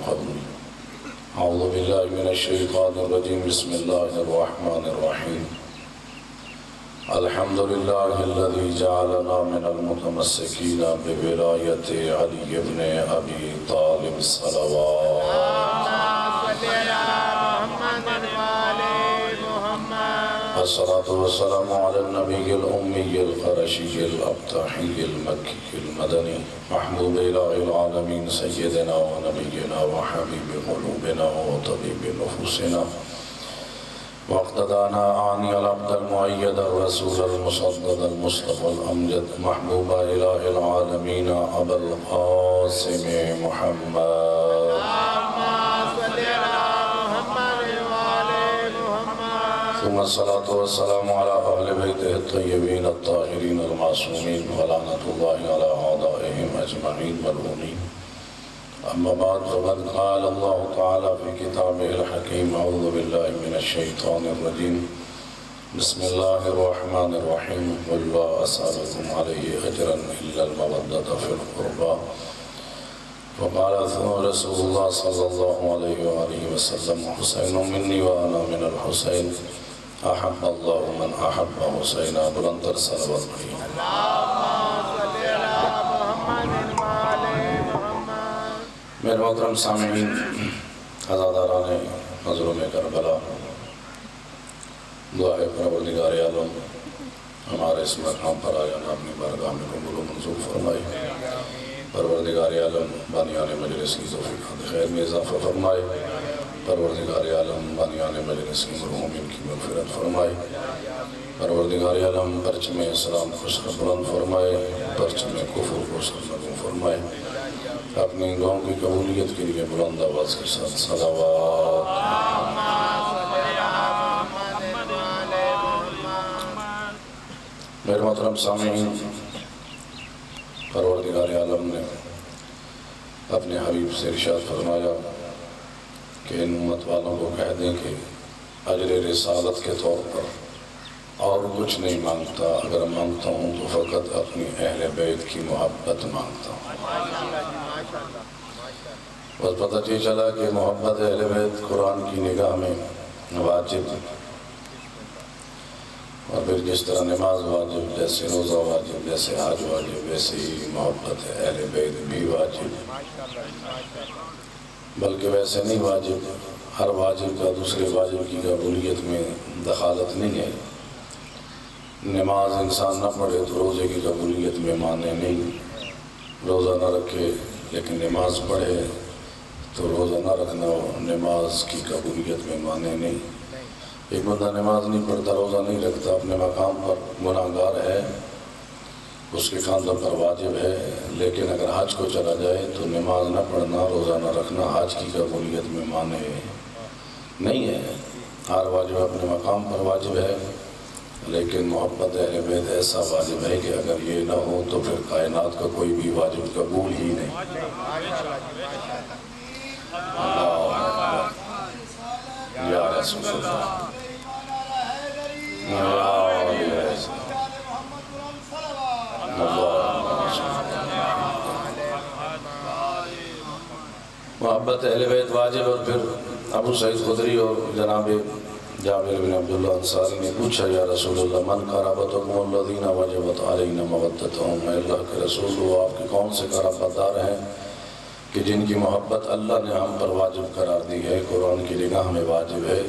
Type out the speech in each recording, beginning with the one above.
قبل اعوذ باللہ من الشیطان الرجیم بسم اللہ الرحمن الرحیم الحمد للہ الذی جعلنا من المتمسکین بولایت علی بن ابی طالب صلوات الصلاة والسلام على النبي الأمي القرشي الأبطحي المكي المدني محبوب إله العالمين سيدنا ونبينا وحبيب قلوبنا وطبيب نفوسنا واقتدانا أعني العبد المؤيد الرسول المصدد المصطفى الأمجد محبوب إله العالمين أبا القاسم محمد ثم الصلاة والسلام على أهل بيته الطيبين الطاهرين المعصومين ولعنة الله على أعدائهم أجمعين ملعونين أما بعد فقد قال الله تعالى في كتابه الحكيم أعوذ بالله من الشيطان الرجيم بسم الله الرحمن الرحيم قل لا أسألكم عليه أجرا إلا المودة في القربى وقال رسول الله صلى الله عليه وآله وسلم حسين مني وأنا من الحسين احب اللہ من احب حسین بلندر صلوات میرے محترم سامعین عزاداران نظروں میں کربلا دعا ہے پروردگار عالم ہمارے اس مقام پر آیا نا اپنی بارگاہ میں قبول و منظور فرمائے پروردگار عالم بانیان مجلس کی توفیق خیر میں اضافہ فرمائے پروردگار عالم بانیان مجلس کی مرحومین کی مغفرت فرمائے پروردگار عالم پرچم اسلام کو سر بلند فرمائے پرچم کفر کو سر نگوں فرمائے اپنی دعاؤں کی قبولیت کے لیے بلند آواز کے ساتھ صلوات میرے محترم سامعین پروردگار عالم نے اپنے حبیب سے ارشاد فرمایا کہ ان امت والوں کو کہہ دیں کہ اجر رسالت کے طور پر اور کچھ نہیں مانگتا اگر مانگتا ہوں تو فقط اپنی اہل بیت کی محبت مانگتا ہوں بس پتہ چی چلا کہ محبت اہل بیت قرآن کی نگاہ میں واجب اور پھر جس طرح نماز واجب جیسے روزہ واجب جیسے حج واجب ویسے ہی محبت اہل بیت بھی واجب بلکہ ویسے نہیں واجب ہر واجب کا دوسرے واجب کی قبولیت میں دخالت نہیں ہے نماز انسان نہ پڑھے تو روزے کی قبولیت میں مانے نہیں روزہ نہ رکھے لیکن نماز پڑھے تو روزہ نہ رکھنا نماز کی قبولیت میں مانے نہیں ایک بندہ نماز نہیں پڑھتا روزہ نہیں رکھتا اپنے مقام پر گناہگار ہے اس کے کاندھوں پر واجب ہے لیکن اگر حج کو چلا جائے تو نماز نہ پڑھنا روزہ نہ رکھنا حج کی قبولیت میں مانے نہیں ہے ہر واجب اپنے مقام پر واجب ہے لیکن محبت اہل بیت ایسا واجب ہے کہ اگر یہ نہ ہو تو پھر کائنات کا کوئی بھی واجب قبول ہی نہیں یا رسول اللہ محبت اہل بیت واجب اور پھر ابو سعید خدری اور جناب جابر بن عبداللہ انصاری نے پوچھا یا رسول اللہ من قرابتکم الذین وجبت علینا مودتہم اے اللہ کے رسول وہ آپ کے کون سے قرابت دار ہیں کہ جن کی محبت اللہ نے ہم پر واجب قرار دی ہے قرآن کی نگاہ میں واجب ہے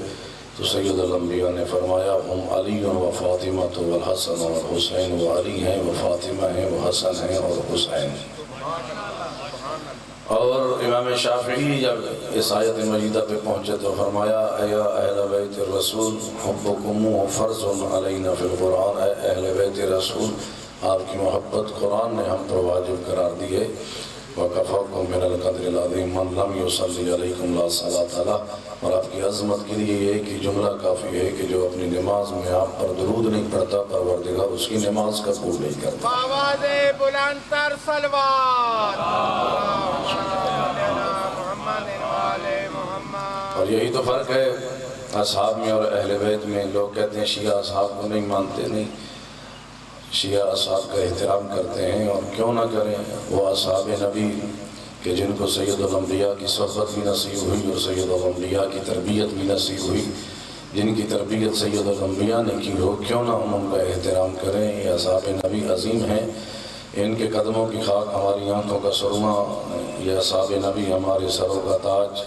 تو سید الانبیاء نے فرمایا ہم علی و فاطمہ والحسن اور حسین و علی ہیں وہ فاطمہ ہیں وہ حسن ہیں اور حسین ہیں اور امام شافعی جب اس آیت مجیدہ پہ پہنچے تو فرمایا اے اہل بیت الرسول حبکم فرض علینا فی القرآن اے اہل بیت رسول آپ کی محبت قرآن نے ہم پر واجب قرار دی ہے وَكَفَرْكُمْ مِنَ الْقَدْرِ الْعَظِيمِ مَنْ لَمْ يُصَلِّ عَلَيْكُمْ لَا صَلَاةَ لَهُ اور آپ کی عظمت کے لیے یہ کہ جملہ کافی ہے کہ جو اپنی نماز میں آپ پر درود نہیں پڑھتا پروردگار اس کی نماز قبول نہیں کرتا آواز بلند تر صلوات اور یہی تو فرق ہے اصحاب میں اور اہل بیت میں لوگ کہتے ہیں شیعہ اصحاب کو نہیں مانتے نہیں شیعہ اصحاب کا احترام کرتے ہیں اور کیوں نہ کریں وہ اصحاب نبی کہ جن کو سید الانبیاء کی صحبت بھی نصیب ہوئی اور سید الانبیاء کی تربیت بھی نصیب ہوئی، جن کی تربیت سید الانبیاء نے کی ہو، کیوں نہ ہم ان کا احترام کریں۔ یہ اصحاب نبی عظیم ہیں، ان کے قدموں کی خاک ہماری آنکھوں کا سرما، یہ اصحاب نبی ہمارے سروں کا تاج،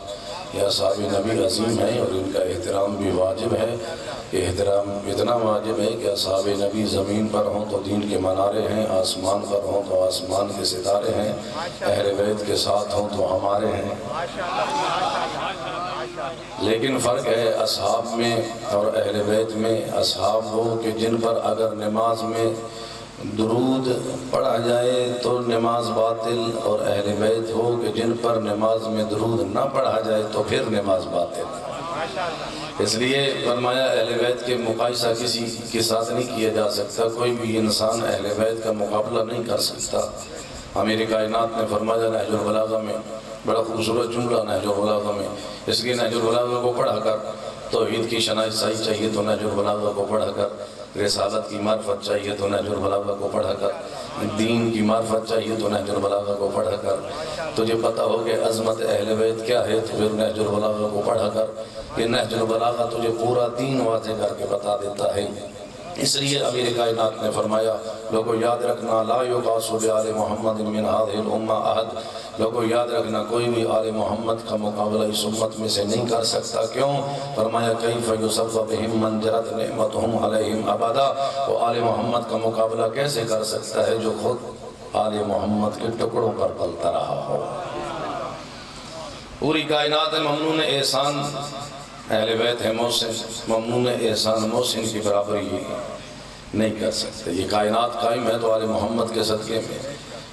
یہ اصحاب نبی عظیم ہیں اور ان کا احترام بھی واجب ہے۔ احترام اتنا واجب ہے کہ اصحاب نبی زمین پر ہوں تو دین کے منارے ہیں، آسمان پر ہوں تو آسمان کے ستارے ہیں، اہل بیت کے ساتھ ہوں تو ہمارے ہیں۔ لیکن فرق ہے اصحاب میں اور اہل بیت میں۔ اصحاب وہ کہ جن پر اگر نماز میں درود پڑھا جائے تو نماز باطل، اور اہل بیت ہو کہ جن پر نماز میں درود نہ پڑھا جائے تو پھر نماز باطل۔ اس لیے فرمایا اہل بیت کے مقایسہ کسی کے ساتھ نہیں کیا جا سکتا، کوئی بھی انسان اہل بیت کا مقابلہ نہیں کر سکتا۔ امیر کائنات نے فرمایا نہج البلاغہ میں، بڑا خوبصورت جملہ نہج البلاغہ میں، اس لیے نہج البلاغہ کو پڑھا کر توحید کی شناسائی چاہیے تو نہج البلاغہ کو پڑھا کر، رسالت کی معرفت چاہیے تو نہج البلاغہ کو پڑھا کر، دین کی معرفت چاہیے تو نہج البلاغہ کو پڑھا کر، تجھے پتہ ہو کہ عظمت اہل بیت کیا ہے تو پھر نہج البلاغہ کو پڑھا کر، کہ نہج البلاغہ تجھے پورا دین واضح کر کے بتا دیتا ہے۔ اس لیے امیر کائنات نے فرمایا لوگوں یاد رکھنا لا یقاس بآل محمد من هذه الامہ احد، لوگوں یاد رکھنا کوئی بھی آل محمد کا مقابلہ اس امت میں سے نہیں کر سکتا۔ کیوں؟ فرمایا کیف یصف بہم من جرت نعمتہم علیہم ابدا، وہ آل محمد کا مقابلہ کیسے کر سکتا ہے جو خود آل محمد کے ٹکڑوں پر پلتا رہا ہو۔ پوری کائنات ممنون احسان، اہل بیت ہے محسن، ممنون احسان محسن کی برابری نہیں کر سکتے۔ یہ کائنات قائم ہے تو آل محمد کے صدقے میں،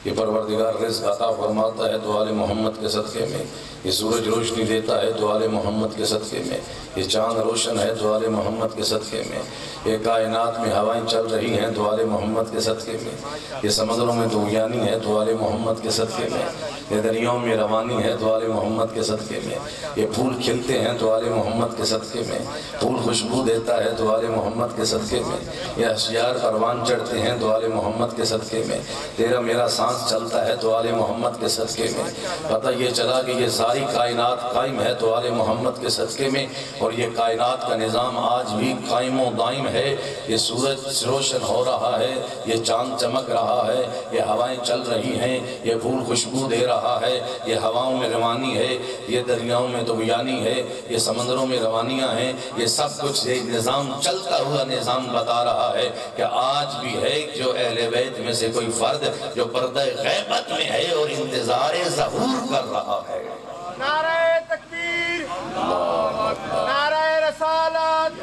یہ پروردگار رزق عطا فرماتا ہے تو آل محمد کے صدقے میں، یہ سورج روشنی دیتا ہے تو آل محمد کے صدقے میں، یہ چاند روشن ہے تو آل محمد کے صدقے میں، یہ کائنات میں ہوائیں چل رہی ہیں تو آل محمد کے صدقے میں، یہ سمندروں میں طغیانی ہے تو آل محمد کے صدقے میں، یہ دریاؤں میں روانی ہے تو آل محمد کے صدقے میں، یہ پھول کھلتے ہیں تو آل محمد کے صدقے میں، پھول خوشبو دیتا ہے تو آل محمد کے صدقے میں، یہ اشجار پروان چڑھتے ہیں تو آل محمد کے صدقے میں، تیرا میرا سانس چلتا ہے تو آل محمد کے صدقے میں۔ پتہ یہ چلا کہ یہ ساری کائنات قائم ہے تو آل محمد کے صدقے میں، اور یہ کائنات کا نظام آج بھی قائم و دائم ہے۔ یہ سورج روشن ہو رہا ہے، یہ چاند چمک رہا ہے، یہ ہوائیں چل رہی ہیں، یہ پھول خوشبو دے رہا ہے، یہ ہواؤں میں روانی ہے، یہ دریاؤں میں طغیانی ہے، یہ سمندروں میں روانیاں ہیں، یہ سب کچھ یہ نظام چلتا ہوا نظام بتا رہا ہے کہ آج بھی ہے جو اہل بیت میں سے کوئی فرد جو پردہ غیبت میں ہے اور انتظار ظہور کر رہا ہے۔ نعرہ تکبیر، نعرہ رسالت،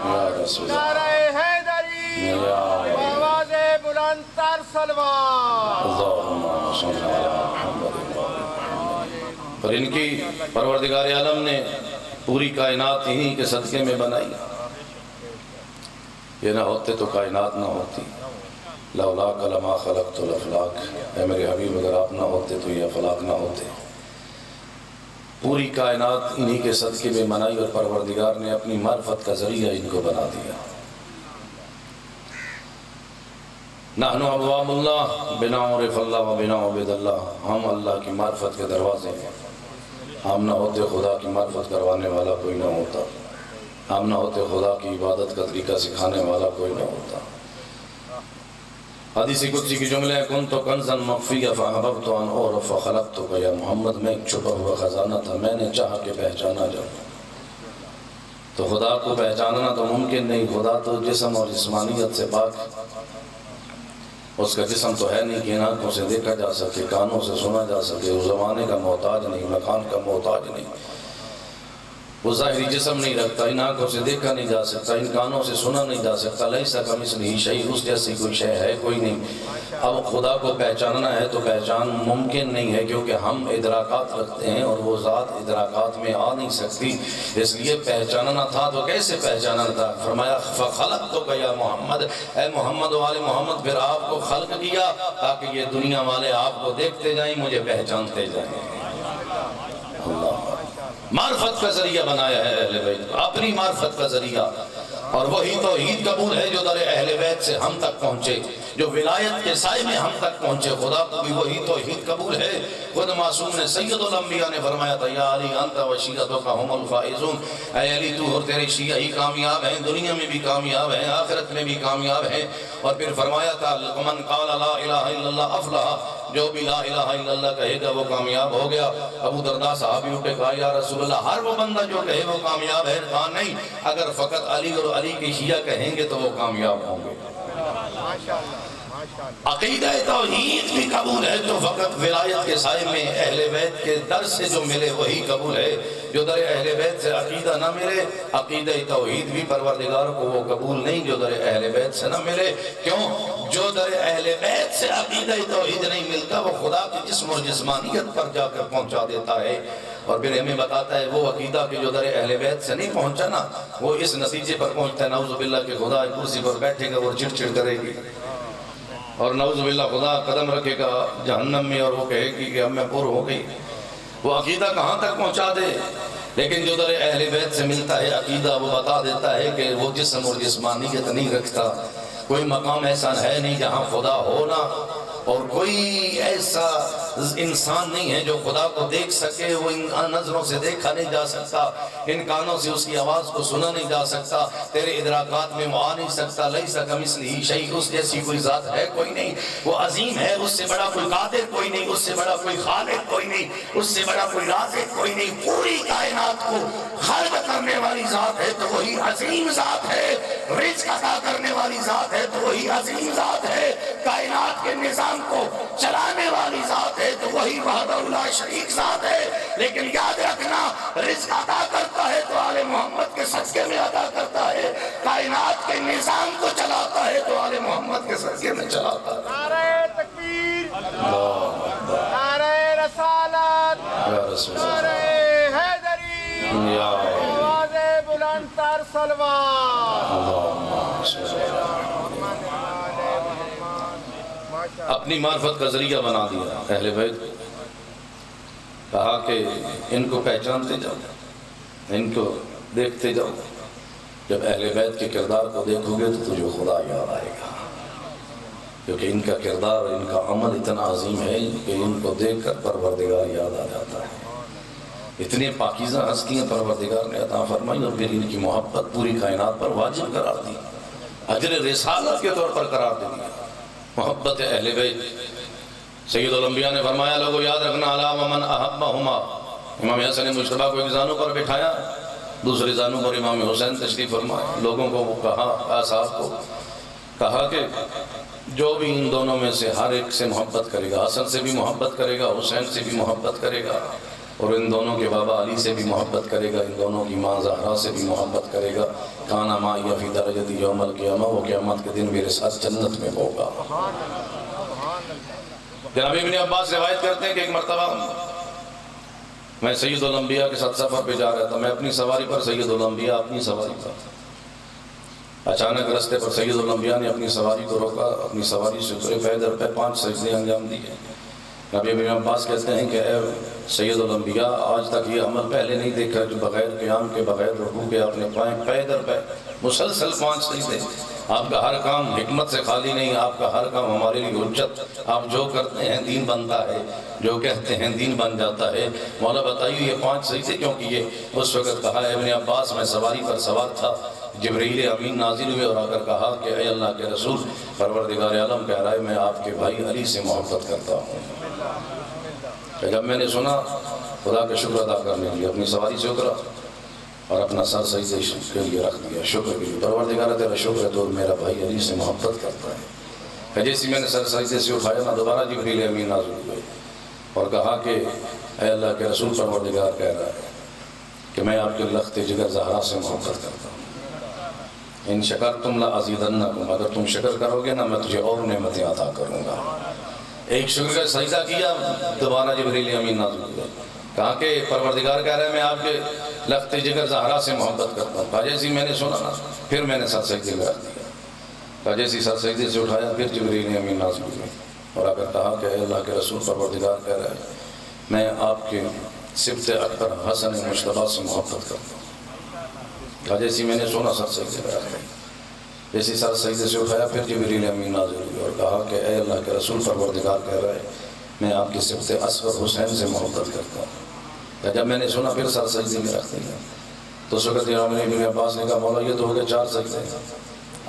نعرہ حیدری، آواز بلند تر صلوات۔ اللہم صل علی محمد۔ اور ان کی پروردگار عالم نے پوری کائنات ہی کے صدقے میں بنائی، یہ نہ ہوتے تو کائنات نہ ہوتی۔ لولاک لما خلقت الافلاک، اے میرے حبیب اگر آپ نہ ہوتے تو یہ افلاک نہ ہوتے۔ پوری کائنات انہی کے صدقے میں بنائی اور پروردگار نے اپنی معرفت کا ذریعہ ان کو بنا دیا۔ نحن ابواب اللہ بنا عرف اللہ و بنا عبد اللہ، ہم اللہ کی معرفت کے دروازے ہیں۔ ہم نہ ہوتے خدا کی معرفت کروانے والا کوئی نہ ہوتا، ہم نہ ہوتے خدا کی عبادت کا طریقہ سکھانے والا کوئی نہ ہوتا۔ حدیث قدسی کی جملے کن تو کنزا مخفیا فاحببت ان اعرف فخلقتک یا محمد، میں ایک چھپا ہوا خزانہ تھا، میں نے چاہا کہ پہچانا جاؤں۔ تو خدا کو پہچاننا تو ممکن نہیں، خدا تو جسم اور جسمانیت سے پاک، اس کا جسم تو ہے نہیں کہ آنکھوں سے دیکھا جا سکے، کانوں سے سنا جا سکے، اس زمانے کا محتاج نہیں، مکان کا محتاج نہیں، وہ ظاہری جسم نہیں رکھتا، ان آنکھوں سے دیکھا نہیں جا سکتا، ان کانوں سے سنا نہیں جا سکتا، لیس کمثلہ شیء، اس جیسی کوئی شے ہے کوئی نہیں۔ اب خدا کو پہچاننا ہے تو پہچان ممکن نہیں ہے، کیونکہ ہم ادراکات رکھتے ہیں اور وہ ذات ادراکات میں آ نہیں سکتی، اس لیے پہچاننا تھا تو کیسے پہچاننا تھا؟ فرمایا فخلقتک یا محمد، اے محمد و آل محمد، پھر آپ کو خلق کیا تاکہ یہ دنیا والے آپ کو دیکھتے جائیں، مجھے پہچانتے جائیں۔ اللہ معرفت کا ذریعہ بنایا ہے اہل بیت کو، اپنی معرفت کا ذریعہ، اور وہی توحید قبول ہے جو در اہل بیت سے ہم تک پہنچے۔ جو ولایت کے سائے میں ہم تک پہنچے، خدا کو بھی وہی توحید قبول ہے۔ خود معصوم نے سید الانبیاء نے فرمایا تھا یا علی انت و شیعتک هم الفائزون، اے علی تو اور تیرے شیعہ ہی کامیاب ہیں، دنیا میں بھی کامیاب ہیں، آخرت میں بھی کامیاب ہیں۔ اور پھر فرمایا تھا من قال لا الہ الا اللہ افلح، جو بھی لا الہ الا اللہ کہے گا وہ کامیاب ہو گیا۔ ابو درداء صحابی اٹھے کہا یا رسول اللہ ہر وہ بندہ جو کہے وہ کامیاب ہے؟ کہا نہیں، اگر فقط علی اور علی کے شیعہ کہیں گے تو وہ کامیاب ہوں گے۔ عقیدہ توحید بھی قبول ہے تو فقط ولایت کے سائے میں اہل بیت کے در سے جو ملے وہی قبول ہے۔ جو در اہل بیت سے عقیدہ نہ ملے، عقیدہ توحید بھی پروردگار کو وہ قبول نہیں جو در اہل بیت سے نہ ملے۔ کیوں؟ جو در اہل بیت سے عقیدہ توحید نہیں ملتا وہ خدا کی جسم اور جسمانیت پر جا کر پہنچا دیتا ہے، اور پھر ہمیں بتاتا ہے وہ عقیدہ کہ جو در اہل بیت سے نہیں پہنچا نا وہ اس نتیجے پر پہنچتا ہے نعوذ باللہ کہ خدا کرسی پر بیٹھے گا وہ چڑ چڑ کرے گی، اور نعوذ باللہ خدا قدم رکھے گا جہنم میں اور وہ کہے گی کہ اب میں پر ہو گئی۔ وہ عقیدہ کہاں تک پہنچا دے، لیکن جو در اہل بیت سے ملتا ہے عقیدہ وہ بتا دیتا ہے کہ وہ جسم اور جسمانیت نہیں رکھتا، کوئی مقام ایسا ہے نہیں جہاں خدا ہونا، اور کوئی ایسا انسان نہیں ہے جو خدا کو دیکھ سکے، وہ ان نظروں سے دیکھا نہیں جا سکتا، ان کانوں سے اس کی آواز کو سنا نہیں جا سکتا، تیرے ادراکات میں وہ آ نہیں سکتا۔ لیس کمثلہ شیء، اس جیسی کوئی ذات ہے کوئی نہیں، وہ عظیم ہے، اس سے بڑا کوئی قادر کوئی نہیں، اس سے بڑا کوئی خالق کوئی نہیں، اس سے بڑا کوئی رازق کوئی نہیں۔ پوری کائنات کو خلق کرنے والی ذات ہے تو وہی عظیم ذات ہے، رزق عطا کرنے والی ذات ہے تو وہی عظیم ذات ہے، کائنات کے نظام کو چلانے والی ذات ہے تو وہی وحدہ لا شریک ذات ہے۔ لیکن یاد رکھنا رزق عطا کرتا ہے تو آل محمد کے صدقے میں عطا کرتا ہے، کائنات کے نظام کو چلاتا ہے تو آل محمد کے صدقے میں چلاتا ہے۔ نعرہ تکبیر، نعرہ رسالت، نعرہ حیدری، آواز بلند تر سلوات۔ اپنی معرفت کا ذریعہ بنا دیا اہل بیت، کہا کہ ان کو پہچانتے جاؤ، ان کو دیکھتے جاؤ، جب اہل بیت کے کردار کو دیکھو گے تو تجھے خدا یاد آئے گا، کیونکہ ان کا کردار اور ان کا عمل اتنا عظیم ہے کہ ان کو دیکھ کر پروردگار یاد آ جاتا ہے۔ اتنے پاکیزہ ہستیاں پروردگار نے عطا فرمائی اور پھر ان کی محبت پوری کائنات پر واجب قرار دی، اجر رسالت کے طور پر قرار دے دیا۔ محبت اہل بیت، سید الانبیاء نے فرمایا لوگوں یاد رکھنا الا ومن احبہما، امام حسن مجتبیٰ کو ایک زانوں پر بٹھایا، دوسرے زانوں پر امام حسین تشریف فرمائے، لوگوں کو وہ کہا، اصحاب کو کہا کہ جو بھی ان دونوں میں سے ہر ایک سے محبت کرے گا، حسن سے بھی محبت کرے گا، حسین سے بھی محبت کرے گا، اور ان دونوں کے بابا علی سے بھی محبت کرے گا، ان دونوں کی ماں زہرا سے بھی محبت کرے گا، کانا معی فی درجۃ یوم القیامہ، وہ قیامت کے دن میرے ساتھ جنت میں ہوگا۔ جناب ابن عباس روایت کرتے ہیں کہ ایک مرتبہ میں سید الانبیاء کے ساتھ سفر پہ جا رہا تھا، میں اپنی سواری پر، سید الانبیاء اپنی سواری پر، اچانک رستے پر سید الانبیاء نے اپنی سواری کو روکا، اپنی سواری سے اترے، پیدر پہ 5 سجدے انجام دیے۔ نبی ابن عباس کہتے ہیں کہ اے سید الانبیاء آج تک یہ عمل پہلے نہیں دیکھا کہ بغیر قیام کے، بغیر رکوع کے اپنے پائیں پیدر پہ مسلسل 5 سجدے۔ آپ کا ہر کام حکمت سے خالی نہیں، آپ کا ہر کام ہمارے لیے حجت، آپ جو کرتے ہیں دین بنتا ہے، جو کہتے ہیں دین بن جاتا ہے۔ مولا بتائیے یہ 5 سجدے کیوں کیے؟ اس وقت کہا ابن عباس میں سواری پر سوار تھا، جبرائیل امین نازل ہوئے اور آ کر کہا کہ اے اللہ کے رسول، پروردگار عالم کہہ رہا ہے میں آپ کے بھائی علی سے محبت کرتا ہوں۔ کہ جب میں نے سنا خدا کا شکر ادا کرنے کے لیے اپنی سواری سے اترا اور اپنا سر سجدے کے لیے رکھ دیا، شکر کے لیے، پروردگار تیرا شکر ہے تو میرا بھائی علی سے محبت کرتا ہے۔ کہ جیسی میں نے سر سجدے سے اٹھایا نا دوبارہ جبرائیل امین نازل ہوئے اور کہا کہ اے اللہ کے رسول، پروردگار کہہ رہا ہے کہ میں آپ کے لخت جگر زہرا سے محبت کرتا ہوں، ان شکرتم لازیدنکم، اگر تم شکر کرو گے نا میں تجھے اور نعمتیں عطا کروں گا۔ ایک شکر کا سجدہ کیا، دوبارہ جبرائیل امین نازل ہوئے، کہا کہ پروردگار کہہ رہا ہے میں آپ کے لخت جگر زہرا سے محبت کرتا ہوں۔ کہا جیسی میں نے سنا نا پھر میں نے سر سجدے میں رکھ دیا، کہا جیسی سر سجدے سے اٹھایا پھر جبرائیل امین نازل ہوئے اور آ کر کہا کہ اے اللہ کے رسول، پروردگار کہہ رہا ہے میں آپ کے صفت اکبر حسن مجتبیٰ سے محبت کرتا ہوں۔ کہا جیسی میں نے سنا سر سجدے میں رکھ دیا۔ جیسے سر سجدے سے اٹھایا پھر جبریل امین نازل ہوئی اور کہا کہ اے اللہ کے رسول، پروردگار کہہ رہا ہے میں آپ کی سبط اصغر حسین سے محبت کرتا ہوں۔ جب میں نے سنا پھر سر سجدے میں رکھ دیا تو اس وقت جناب ابن عباس نے کہا مولا یہ تو ہو گئے 4 سجدے،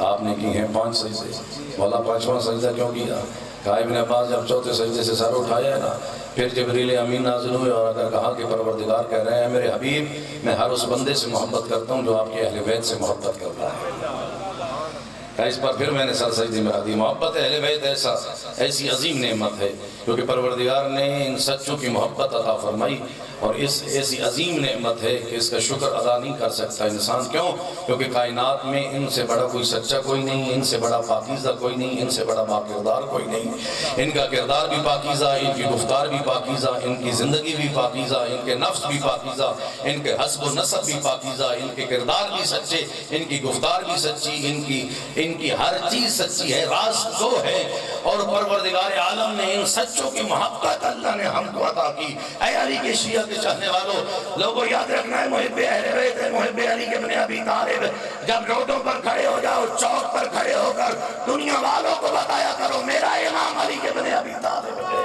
آپ نے کی ہیں 5 سجدے، مولا 5واں سجدہ کیوں کیا؟ کہا ابن عباس جب 4تھے سجدے سے سر اٹھایا ہے نا پھر جبریل امین نازل ہوئے اور اگر کہا کہ پروردگار کہہ رہے ہیں میرے حبیب میں ہر اس بندے سے محبت کرتا ہوں جو آپ کے اہل بیت سے محبت کرتا ہے۔ اس پر پھر میں نے سر سجدے میں رکھ دی۔ محبت اہل بیت ایسی عظیم نعمت ہے کیونکہ پروردگار نے ان سچوں کی محبت عطا فرمائی اور ایسی عظیم نعمت ہے کہ اس کا شکر ادا نہیں کر سکتا انسان۔ کیوں؟ کیونکہ کائنات میں ان سے بڑا کوئی سچا کوئی نہیں، ان سے بڑا پاکیزہ کوئی نہیں، ان سے بڑا باکردار کوئی نہیں۔ ان کا کردار بھی پاکیزہ، ان کی گفتار بھی پاکیزہ، ان کی زندگی بھی پاکیزہ، ان کے نفس بھی پاکیزہ، ان کے حسب و نسب بھی پاکیزہ، ان کے کردار بھی سچے، ان کی گفتار بھی سچی، ان کی ہر چیز سچی ہے، راز دو ہے۔ اور پروردگار عالم نے ان سچوں کی محبت اللہ نے ہم کو عطا کی۔ اے علی کے شیعہ کے چاہنے والوں، لوگوں یاد رکھنا ہے محب اہل بیت ہے، محب علی کے ابن ابی طالب۔ جب روڈوں پر کھڑے ہو جاؤ، چوک پر کھڑے ہو کر دنیا والوں کو بتایا کرو میرا امام علی کے ابن ابی طالب ہے۔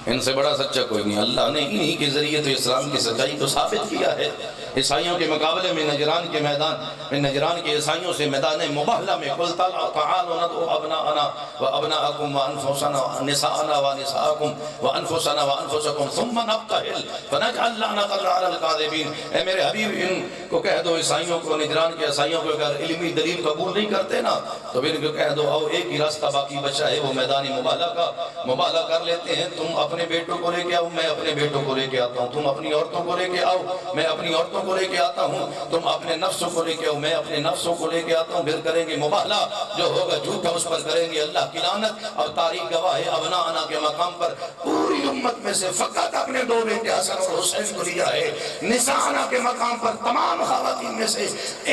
ان سے بڑا سچا کوئی نہیں۔ اللہ نے انہی کے ذریعے تو اسلام کی سچائی کو ثابت کیا ہے۔ عیسائیوں کے مقابلے میں نجران کے میدان میں نجران کے عیسائیوں سے میدان مباہلہ میں قل تعالوا ندعو ابناءنا وابناءکم وانفسنا ونساءنا ونساءکم وانفسنا وانفسکم ثم نبتہل فنجعل لعنت اللہ علی الکاذبین۔ اے میرے حبیب ان کو کہہ دو، عیسائیوں کو، نجران کے عیسائیوں کو اگر علمی دلیل قبول نہیں کرتے نا تو پھر ان کو کہہ دو آؤ ایک ہی راستہ باقی بچا ہے وہ میدان مباہلہ کا، مباہلہ کر لیتے ہیں۔ تم اپنے بیٹوں کو لے کے آؤ، میں اپنے بیٹوں کو لے کے آتا ہوں۔ تم اپنی عورتوں کو لے کے آؤ، میں اپنی عورتوں کو لے کے آتا ہوں۔ تم اپنے نفسوں کو لے کے آؤ، میں اپنے نفسوں کو لے کے آتا ہوں۔ پھر کریں گے مباہلہ، جو ہوگا جھوٹا اس پر کریں گے اللہ کی لعنت۔ اور تاریخ گواہ ہے ابناءنا کے مقام پر پوری امت میں سے فقط اپنے 2 بیٹے حسن اور حسین کو لیا ہے۔ نساءنا کے مقام پر تمام خواتین میں سے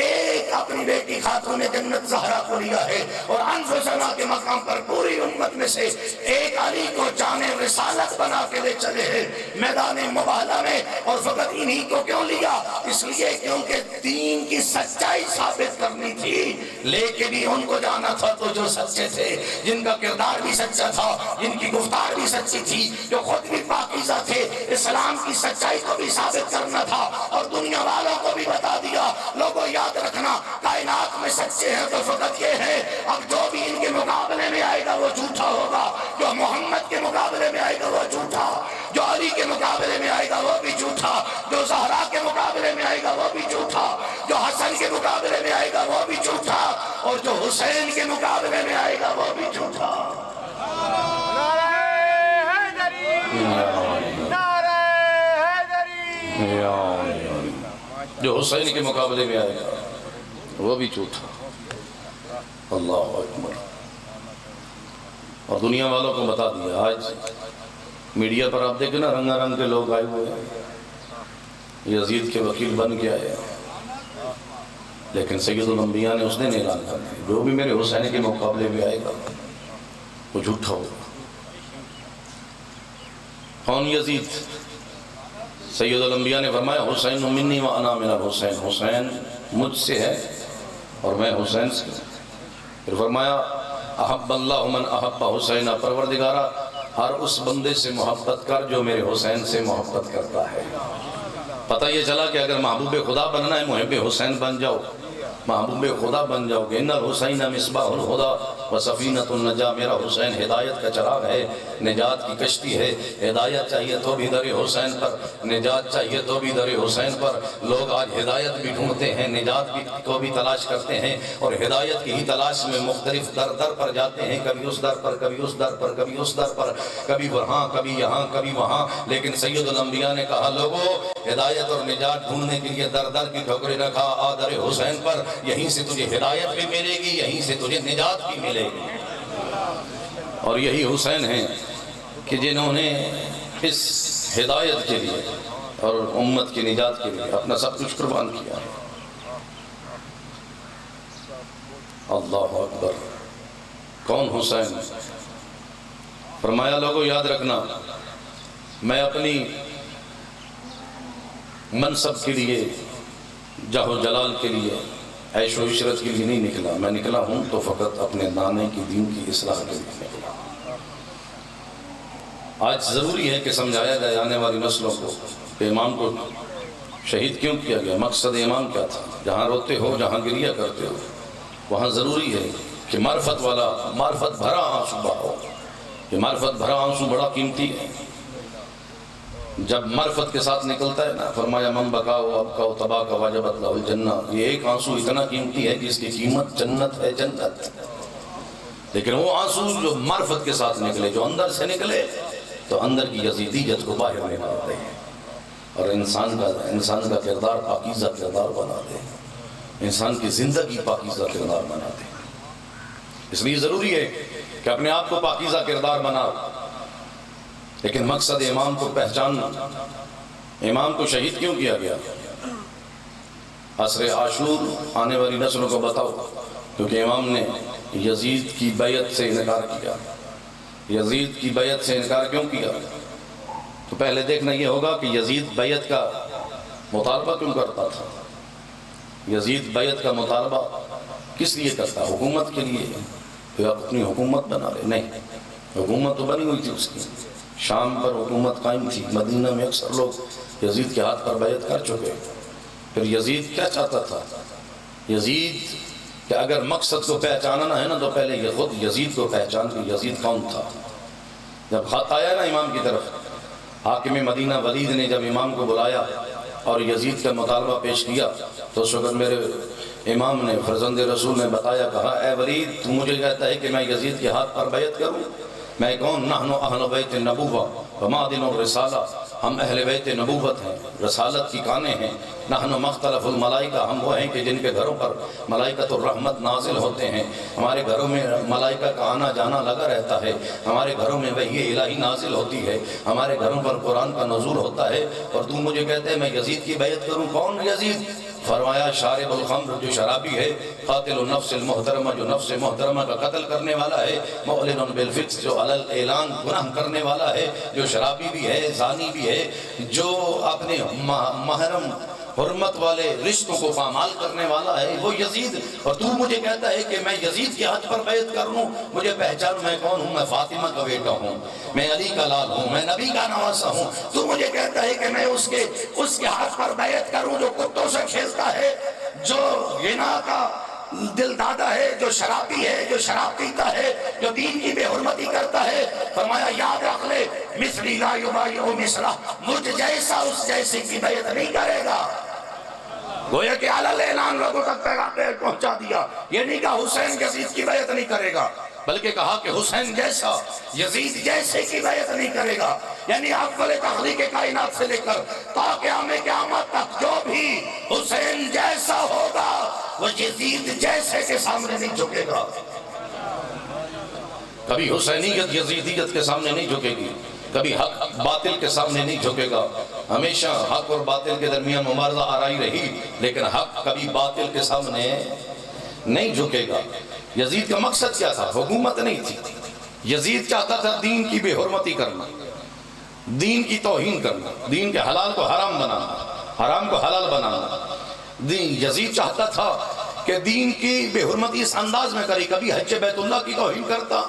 ایک اپنی بیٹی خاتون جنت زہرا کو لیا ہے۔ اور انفسنا کے مقام پر پوری امت میں سے ایک علی کو جانے رسالت بنا کے لے چلے ہیں میدان مباہلہ میں۔ اور فقط انہی کو کیوں لیا؟ اس لیے کیونکہ دین کی سچائی ثابت کرنی تھی، لے کے بھی ان کو جانا تھا تو جو سچے تھے، جن کا کردار بھی سچا تھا، جن کی گفتار بھی سچی تھی، جو خود بھی پاکیزہ تھے، اسلام کی سچائی کو بھی ثابت کرنا تھا اور دنیا والوں کو بھی بتا دیا۔ لوگوں یاد رکھنا کائنات میں سچے ہیں تو فقط یہ ہے، اب جو بھی ان کے مقابلے میں آئے گا وہ جھوٹا ہوگا۔ جو محمد کے مقابلے میں آئے گا وہ جھوٹا، جو علی کے مقابلے میں آئے گا وہ بھی جھوٹا، جو زہرا کے مقابلے میں آئے گا وہ بھی جھوٹا، جو حسن کے مقابلے میں آئے گا وہ بھی جھوٹا، اور جو حسین کے مقابلے میں آئے گا وہ بھی جھوٹا۔ نعرہ حیدری، نعرہ حیدری۔ جو حسین کے مقابلے میں آئے گا وہ بھی جھوٹا۔ اللہ اکبر۔ اور دنیا والوں کو بتا دیا۔ آج میڈیا پر آپ دیکھیں نا رنگا رنگ کے لوگ آئے ہوئے ہیں، یزید کے وکیل بن کے آئے ہیں، لیکن سید الانبیاء نے اس دن اعلان کر دیا جو بھی میرے حسین کے مقابلے میں آئے گا وہ جھوٹا ہوگا۔ کون یزید؟ سید الانبیاء نے فرمایا حسین منی و انا من الحسین، حسین مجھ سے ہے اور میں حسین سے ہوں۔ پھر فرمایا احب اللہ من احب حسین، پروردگارہ ہر اس بندے سے محبت کر جو میرے حسین سے محبت کرتا ہے۔ پتہ یہ چلا کہ اگر محبوب خدا بننا ہے محب حسین بن جاؤ، محبوب خدا بن جاؤ گے۔ ان الحسین مصباح الہدی و سفینۃ النجاہ، میرا حسین ہدایت کا چراغ ہے، نجات کی کشتی ہے۔ ہدایت چاہیے تو بھی در حسین پر، نجات چاہیے تو بھی در حسین پر۔ لوگ آج ہدایت بھی ڈھونڈتے ہیں، نجات کو بھی تلاش کرتے ہیں، اور ہدایت کی ہی تلاش میں مختلف در در پر جاتے ہیں، کبھی اس در پر، کبھی اس در پر، کبھی اس در پر، کبھی وہاں، کبھی یہاں، کبھی وہاں۔ لیکن سید الانبیاء نے کہا لوگوں ہدایت اور نجات ڈھونڈنے کے لیے در در کی ٹھوکریں نہ کھا، آ در حسین پر، یہیں سے تجھے ہدایت بھی ملے گی، یہیں سے تجھے نجات بھی ملے گی۔ اور یہی حسین ہیں کہ جنہوں نے اس ہدایت کے لیے اور امت کی نجات کے لیے اپنا سب کچھ قربان کیا۔ اللہ اکبر۔ کون حسین؟ فرمایا لوگوں یاد رکھنا میں اپنی منصب کے لیے جاہ و جلال کے لیے، عیش و عشرت کے لیے نہیں نکلا، میں نکلا ہوں تو فقط اپنے دانے کی دین کی اصلاح کے لیے نکلا۔ آج ضروری ہے کہ سمجھایا جائے آنے والی نسلوں کو کہ امام کو شہید کیوں کیا گیا، مقصد امام کیا تھا۔ جہاں روتے ہو، جہاں گریہ کرتے ہو، وہاں ضروری ہے کہ معرفت والا، معرفت بھرا آنسو بہاؤ۔ یہ معرفت بھرا آنسو بڑا قیمتی ہے، جب معرفت کے ساتھ نکلتا ہے نا، فرمایا من بکاؤ ابکاؤ تباہ کا واجبت لہ الجنہ، یہ ایک آنسو اتنا قیمتی ہے کہ اس کی قیمت جنت ہے، جنت۔ لیکن وہ آنسو جو معرفت کے ساتھ نکلے، جو اندر سے نکلے، تو اندر کی یزیدیت کو باہر نکالتے ہیں اور انسان کا کردار پاکیزہ کردار بنا دے، انسان کی زندگی پاکیزہ کردار بنا دے۔ اس لیے ضروری ہے کہ اپنے آپ کو پاکیزہ کردار بناؤ، لیکن مقصد امام کو پہچاننا۔ امام کو شہید کیوں کیا گیا؟ عصر عاشور آنے والی نسلوں کو بتاؤ، کیونکہ امام نے یزید کی بیعت سے انکار کیا۔ یزید کی بیعت سے انکار کیوں کیا؟ تو پہلے دیکھنا یہ ہوگا کہ یزید بیعت کا مطالبہ کیوں کرتا تھا۔ یزید بیعت کا مطالبہ کس لیے کرتا؟ حکومت کے لیے، پھر اپنی حکومت بنا لے؟ نہیں، حکومت تو بنی ہوئی تھی اس کی، شام پر حکومت قائم تھی، مدینہ میں اکثر لوگ یزید کے ہاتھ پر بیعت کر چکے۔ پھر یزید کیا چاہتا تھا؟ یزید کہ اگر مقصد کو پہچاننا ہے نا، تو پہلے یہ خود یزید کو پہچان کہ یزید کون تھا۔ جب خط آیا نا امام کی طرف، حاکم مدینہ ولید نے جب امام کو بلایا اور یزید کا مطالبہ پیش کیا، تو اس وقت میرے امام نے، فرزند رسول نے بتایا، کہا اے ولید، تو مجھے کہتا ہے کہ میں یزید کے ہاتھ پر بیعت کروں؟ میں کون؟ نحن اہل بیت النبوہ ومعدن الرسالہ، ہم اہل بیت نبوت ہیں، رسالت کی کانیں ہیں۔ نحن مختلف الملائکہ، ہم وہ ہیں کہ جن کے گھروں پر ملائکۃ الرحمت نازل ہوتے ہیں، ہمارے گھروں میں ملائکہ کا آنا جانا لگا رہتا ہے، ہمارے گھروں میں وحی الہی نازل ہوتی ہے، ہمارے گھروں پر قرآن کا نزول ہوتا ہے، اور تو مجھے کہتے ہیں میں یزید کی بیعت کروں؟ کون یزید؟ فرمایا شارب الخمر، جو شرابی ہے، قاتل النفس المحترمہ، جو نفس محترمہ کا قتل کرنے والا ہے، معلن بالفسق، جو علل اعلان گناہ کرنے والا ہے، جو شرابی بھی ہے، زانی بھی ہے، جو اپنے محرم حرمت والے رشتوں کو پامال کرنے والا ہے، وہ یزید۔ اور تو مجھے کہتا ہے کہ میں یزید کے ہاتھ پر بیعت کر لوں؟ مجھے پہچان، میں کون ہوں؟ میں فاطمہ کا بیٹا ہوں، میں علی کا لال ہوں، میں نبی کا نواسہ ہوں۔ تو مجھے کہتا ہے کہ میں اس کے ہاتھ پر بیعت کروں جو کتوں سے کھیلتا ہے، جو غنا کا دل دادا ہے، جو شرابی ہے، جو شراب پیتا ہے، جو دین کی بے حرمتی کرتا ہے۔ فرمایا یاد رکھ لے، مثلی لا یبایع مثلہ، مجھ جیسا اس جیسے کی بیعت نہیں کرے گا۔ گویا کہ علل اعلان لوگوں تک پیغام پہنچا دیا۔ یہ نہیں کہا حسین یزید کی بیعت نہیں کرے گا، بلکہ کہا کہ حسین جیسا یزید جیسے کی بیعت نہیں کرے گا۔ یعنی اول تخلیق کائنات سے لے کر تا قیام قیامت تک جو بھی حسین جیسا ہوگا، وہ یزید جیسے کے سامنے نہیں جھکے گا۔ کبھی حسینیت یزیدیت کے سامنے نہیں جھکے گی، کبھی حق باطل کے سامنے نہیں جھکے گا۔ ہمیشہ حق اور باطل کے درمیان مبارزہ آرائی رہی، لیکن حق کبھی باطل کے سامنے نہیں جھکے گا۔ یزید کا مقصد کیا تھا؟ حکومت نہیں تھی۔ یزید چاہتا تھا دین کی بے حرمتی کرنا، دین کی توہین کرنا، دین کے حلال کو حرام بنانا، حرام کو حلال بنانا۔ یزید چاہتا تھا کہ دین کی بے حرمتی اس انداز میں کری، کبھی حج بیت اللہ کی توہین کرتا،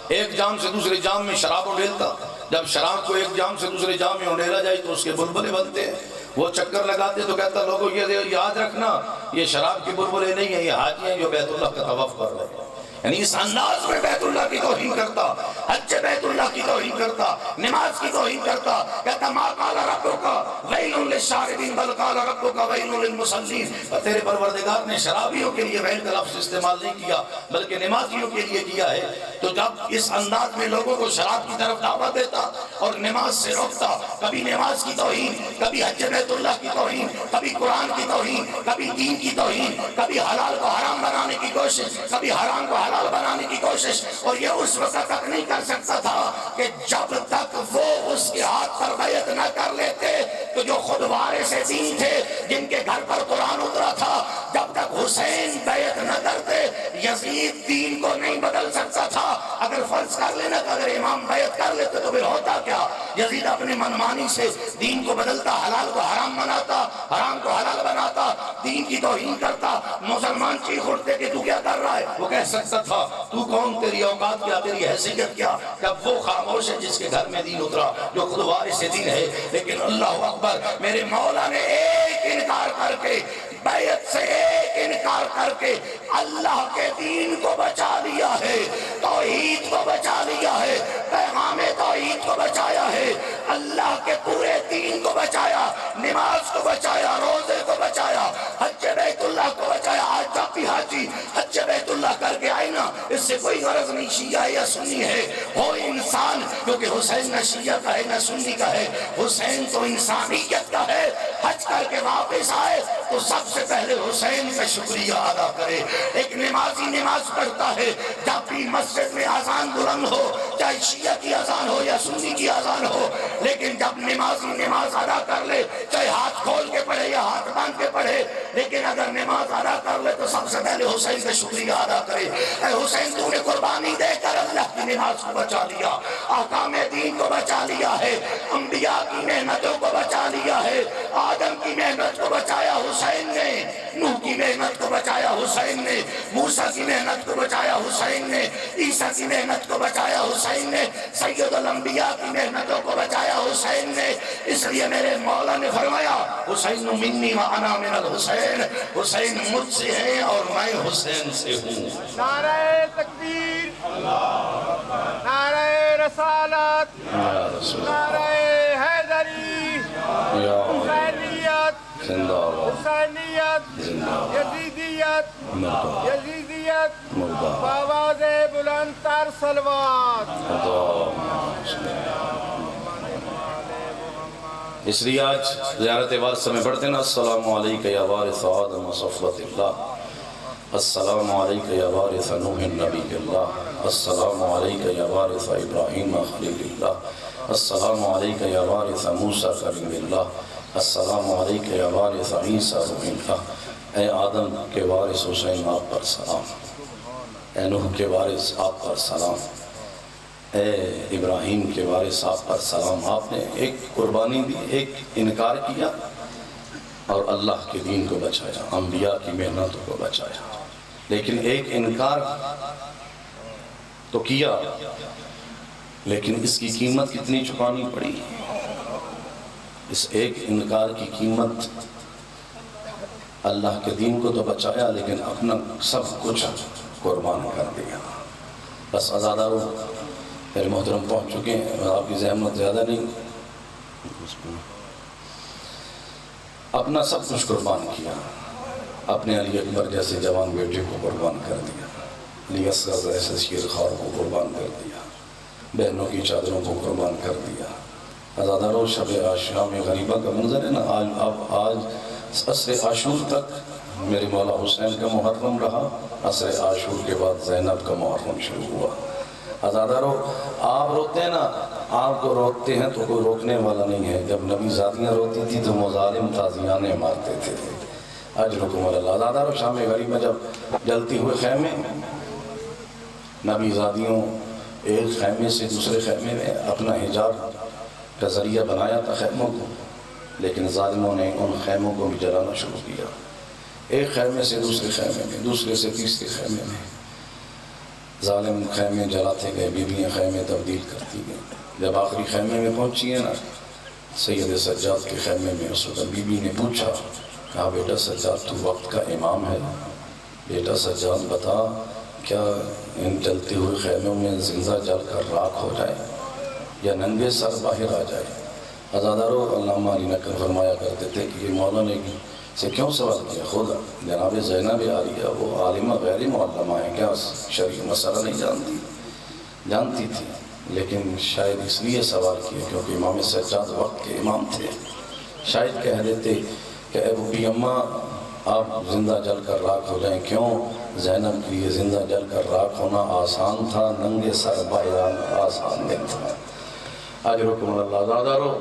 ایک جام سے دوسرے جام میں شراب اڈیلتا، جب شراب کو ایک جام سے دوسرے جام میں اڈیلا جائے تو اس کے بلبلے بنتے ہیں، وہ چکر لگاتے تو کہتا لوگوں یہ یاد رکھنا، یہ شراب کی بلبلے نہیں ہیں، یہ حاجی ہیں جو بیت اللہ کا طواف کر رہے ہیں۔ یعنی اس انداز میں بیت اللہ کی توہین کرتا، حج بیت اللہ کی توہین کرتا، نماز کی توہین کرتا، کہتا ما قال ربک ویل للشاربین بل قال ربک ویل للمصلین۔ اور تیرے پروردگار نے شرابیوں کے لیے ویل کا لفظ استعمال نہیں کیا بلکہ نمازیوں کے لیے کیا ہے۔ تو جب اس انداز میں لوگوں کو شراب کی طرف دعوت دیتا اور نماز سے روکتا، کبھی نماز کی توہین، کبھی حج بیت اللہ کی توہین، کبھی قرآن کی توہین، کبھی دین کی توہین، کبھی حلال کو حرام بنانے کی کوشش، کبھی حرام کو حلال بنانے کی کوشش، اور یہ اس وقت تک نہیں کر سکتا تھا کہ جب تک وہ اس کے ہاتھ پر بیعت نہ کر لیتے تو جو خود وارث دین تھے، جن کے گھر پر قرآن اترا تھا، جب تک حسین بیعت نہ کرتے یزید دین کو نہیں بدل سکتا تھا۔ اگر فرض کر لینا کہ اگر امام بیعت کر لیتے تو پھر ہوتا کیا؟ یزید اپنی منمانی سے دین کو بدلتا، حلال کو حرام بناتا، حرام کو حلال بناتا، دین کی توہین کرتا، مسلمان چیخ اٹھتے کہ تو کیا کر رہا ہے؟ وہ کہہ سکتا تھا تو کون، تیری اوقات کیا، تیری حیثیت کیا؟ جب وہ خاموش ہے جس کے گھر میں دین اترا، جو خود وارث دین ہے۔ لیکن اللہ اکبر، میرے مولا نے ایک انکار کر کے، بیعت سے ایک انکار کر کے اللہ کے دین کو بچا لیا ہے، توحید کو بچا لیا ہے، پیغام توحید کو بچایا ہے، اللہ کے پورے دین کو بچایا، نماز کو بچایا، روزے کو بچایا، حج بیت اللہ کو بچایا۔ آج جب بھی حاجی حج بیت اللہ کر کے آئے نا، اس سے کوئی غرض نہیں شیعہ ہے یا سنی ہے، ہو انسان، کیونکہ حسین نہ شیعہ کا ہے نہ سنی کا ہے، حسین تو انسانیت کا ہے۔ حج کر کے واپس آئے تو سب سے پہلے حسین کا شکریہ ادا کرے۔ ایک نمازی نماز پڑھتا ہے، جب بھی مسجد میں اذان بلند ہو، چاہے شیعہ کی اذان ہو یا سنی کی اذان ہو، لیکن جب نمازی نماز ادا کر لے، چاہے ہاتھ کھول کے پڑھے یا ہاتھ باندھ کے پڑھے، لیکن اگر نماز ادا کر لے تو سب سے پہلے حسین کا شکریہ ادا کرے۔ اے حسین، تو نے قربانی دے کر اللہ کی نماز کو بچا لیا، احکام دین کو بچا لیا ہے، انبیاء کی محنتوں کو بچا لیا ہے، آدم کی محنت کو بچایا حسین نے، نوح کی محنت کو بچایا حسین نے، موسیٰ کی محنت کو بچایا حسین نے، عیسیٰ کی محنت کو بچایا حسین نے، سید الانبیاء کی محنتوں کو بچایا حسین نے۔ اس لیے میرے مولا نے فرمایا حسین منی وانا من الحسین، حسین مجھ سے ہے اور میں حسین سے ہوں۔ نعرہ تکبیر، نعرہ رسالت، نعرہ حیدری، حسینیت، حسینیت، یزیدیت، یزیدیت، بآواز بلند تر صلوات۔ اس لیے آج زیارت وارث میں پڑھتے ہیں نا، السلام علیکہ یا وارث آدم و صفوت اللہ، السلام علیکہ یا وارث نوح نبی اللہ، السلام علیکہ یا وارث ابراہیم خلیل اللہ، السلام علیکہ یا وارث موسیٰ کلیم اللہ، السلام علیکہ یا وارث عیسیٰ روح اللہ۔ اے آدم کے وارث حسین آپ پر سلام، اے نوح کے وارث آپ پر سلام، اے ابراہیم کے وارث آپ پر سلام۔ آپ نے ایک قربانی دی، ایک انکار کیا اور اللہ کے دین کو بچایا، انبیاء کی محنتوں کو بچایا، لیکن ایک انکار تو کیا، لیکن اس کی قیمت کتنی چکانی پڑی؟ اس ایک انکار کی قیمت، اللہ کے دین کو تو بچایا لیکن اپنا سب کچھ قربان کر دیا۔ بس عزادارو، میرے محترم پہنچ چکے ہیں، آپ کی زحمت زیادہ نہیں، اپنا سب کچھ قربان کیا، اپنے علی اکبر جیسے جوان بیٹے کو قربان کر دیا، علی اصغر جیسے شیر خوار کو قربان کر دیا، بہنوں کی چادروں کو قربان کر دیا۔ عزادارو، شب شام غریبہ کا منظر ہے نا، آج عصر عاشور تک میرے مولا حسین کا محرم رہا، عصر عاشور کے بعد زینب کا محرم شروع ہوا۔ عزادارو، آپ روتے ہیں نا، آپ کو روکتے ہیں تو کوئی روکنے والا نہیں ہے۔ جب نبی زادیاں روتی تھی تو مظالم تازیانے مارتے تھے۔ اجرکم اللہ۔ عزادارو، شام غریب میں جب جلتی ہوئے خیمے، نبی زادیوں ایک خیمے سے دوسرے خیمے میں اپنا حجاب کا ذریعہ بنایا تھا خیموں کو، لیکن ظالموں نے ان خیموں کو بھی جلانا شروع کیا، ایک خیمے سے دوسرے خیمے میں، دوسرے سے تیسرے خیمے میں، ظالم خیمے جلاتے گئے، بیویاں خیمے تبدیل کرتی گئیں۔ جب آخری خیمے میں پہنچی ہیں نا، سید سجاد کے خیمے میں، اس وقت بی بی نے پوچھا، کہا بیٹا سجاد تو وقت کا امام ہے، بیٹا سجاد بتا کیا ان جلتے ہوئے خیموں میں زندہ جل کر راکھ ہو جائے یا ننگے سر باہر آ جائے؟ عزادارو، علامہ علی نقل فرمایا کرتے تھے کہ یہ مولا نے سے کیوں سوال کیا؟ خود جناب زینب عالیہ وہ عالمہ غیر معلمہ ہیں، کیا شرعی مسئلہ نہیں جانتی تھی، لیکن شاید اس لیے سوال کیا کیونکہ امام سجاد وقت کے امام تھے۔ شاید کہہ دیتے کہ اے بی اماں آپ زندہ جل کر راکھ ہو جائیں، کیوں؟ زینب کے لیے زندہ جل کر راکھ ہونا آسان تھا، ننگے سر باہر آنا آسان نہیں تھا۔ اجرکم اللہ۔ عزادارو،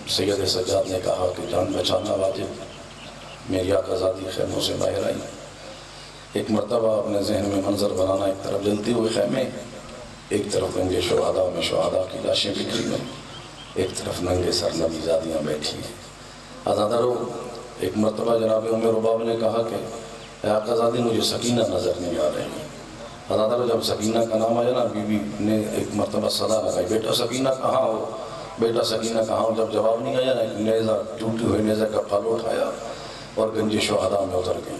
سید سجاد نے کہا کہ جان بچانا واجب، میری آقازادی خیموں سے باہر آئی. ایک مرتبہ اپنے ذہن میں منظر بنانا، ایک طرف جلتے ہوئے خیمے، ایک طرف گنجے شہداء میں شہداء کی لاشیں بکھری ہوئی، ایک طرف ننگے سر نبی زادیاں بیٹھی ہیں. عزادارو، ایک مرتبہ جناب ام رباب نے کہا کہ اے آقازادی مجھے سکینہ نظر نہیں آ رہی. عزادارو، جب سکینہ کا نام آیا نا، بی بی نے ایک مرتبہ صدا لگائی، بیٹا سکینہ کہاں ہو، بیٹا سکینہ کہاں ہو. جب جواب نہیں آیا نا، ایک نیزہ، ٹوٹی ہوئے نیزہ کا پھل اٹھایا اور گنج شہداء میں اتر گئی.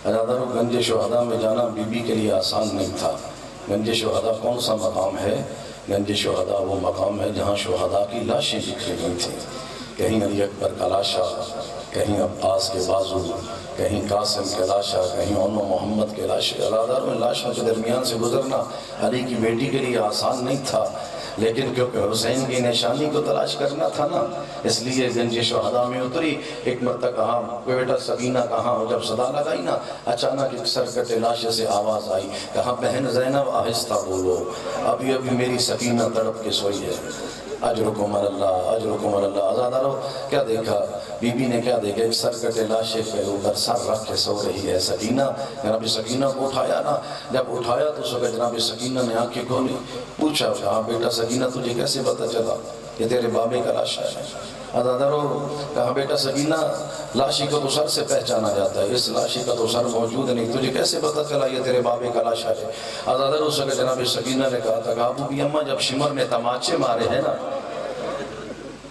عزادارو، گنج شہداء میں جانا بی بی کے لیے آسان نہیں تھا. گنج شہداء کون سا مقام ہے؟ گنج شہداء وہ مقام ہے جہاں شہداء کی لاشیں بکھری ہوئی تھیں. کہیں علی اکبر کا لاشا، کہیں عباس کے بازو، کہیں قاسم کے لاشا، کہیں اونو محمد کے لاشے. عزادارو، ان لاشوں کے درمیان سے گزرنا علی کی بیٹی کے لیے آسان نہیں تھا، لیکن کیونکہ حسین کی نشانی کو تلاش کرنا تھا نا، اس لیے گنج شہداء میں اتری. ایک مرتبہ کہا بیٹا سکینہ کہاں ہو. جب صدا لگائی نا، اچانک ایک سرکٹے لاشے سے آواز آئی، کہا بہن زینب آہستہ بولو، ابھی ابھی میری سکینہ تڑپ کے سوئی ہے. اجرکم اللہ، اجرکم اللہ. عزادارو، کیا دیکھا بی بی نے؟ کیا دیکھا؟ ایک سرکٹے لاشے کے اوپر سر رکھ کے سو رہی ہے سکینہ. جناب سکینہ کو اٹھایا نا، جب اٹھایا تو اس وقت جناب سکینہ نے آنکھیں کھولی. پوچھا، کہا بیٹا سکینہ تجھے کیسے پتہ چلا کہ تیرے بابے کا لاشا ہے؟ عزادارو، کہا بیٹا سکینہ لاشی کو تو سر سے پہچانا جاتا ہے، اس لاشی کا تو سر موجود نہیں، تجھے کیسے پتہ چلا یہ تیرے بابے کا لاشا ہے؟ عزادارو، اس وقت جناب سکینہ نے کہا تھا کہ ابو کی اماں جب شمر نے تماچے مارے ہیں نا،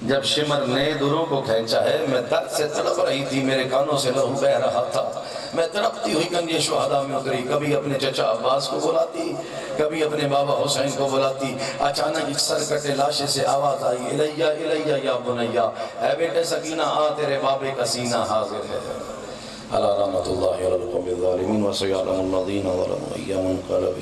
جب شمر نے دروں کو کھینچا ہے، میں درد سے تڑپ رہی تھی، میرے کانوں سے لہو بہہ رہا تھا، میں تڑپتی ہوئی گنج شہداء میں اتری. کبھی اپنے چچا عباس کو بلاتی، کبھی اپنے بابا حسین کو بلاتی. اچانک ایک سرکٹے لاشے سے آواز آئی، الیہ الیہ یا بنیہ، اے بیٹے سکینہ آ، تیرے بابے کا سینہ حاضر ہے. الا رحمت اللہ علی القوم الظالمین وسیعلم الذین ظلموا ایا منقلب